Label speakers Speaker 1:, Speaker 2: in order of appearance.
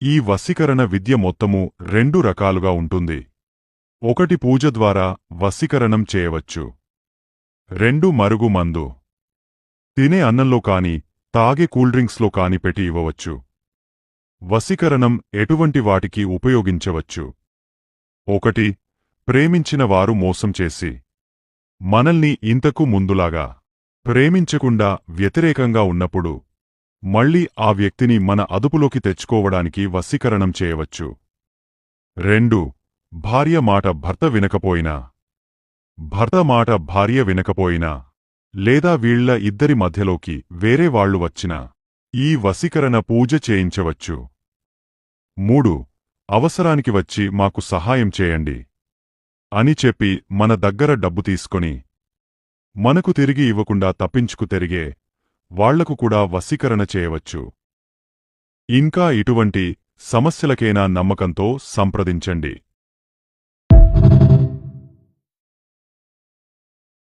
Speaker 1: ఈ వశీకరణ విద్య మొత్తము 2 రకాలుగా ఉంటుంది. 1 పూజ ద్వారా వశీకరణం చేయవచ్చు. 2 మరుగు మందు. తినే అన్నంలో కాని తాగే కూల్డ్రింక్స్లో కాని పెట్టి ఇవ్వవచ్చు. వశీకరణం ఎటువంటి వాటికి ఉపయోగించవచ్చు. 1 ప్రేమించిన వారు మోసం చేసి మనల్ని ఇంతకు ముందులాగా ప్రేమించకుండా వ్యతిరేకంగా ఉన్నప్పుడు మళ్ళీ ఆ వ్యక్తిని మన అదుపులోకి తెచ్చుకోవడానికి వశీకరణం చేయవచ్చు. 2 భార్య మాట భర్త వినకపోయినా, భర్త మాట భార్య వినకపోయినా, లేదా వీళ్ల ఇద్దరి మధ్యలోకి వేరే వాళ్లు వచ్చినా ఈ వశీకరణ పూజ చేయించవచ్చు. 3 అవసరానికి వచ్చి మాకు సహాయం చేయండి అని చెప్పి మన దగ్గర డబ్బు తీసుకొని మనకు తిరిగి ఇవ్వకుండా తప్పించుకు తిరిగే వాళ్లకు కూడా వశీకరణ చేయవచ్చు. ఇంకా ఇటువంటి సమస్యలకైనా నమ్మకంతో సంప్రదించండి.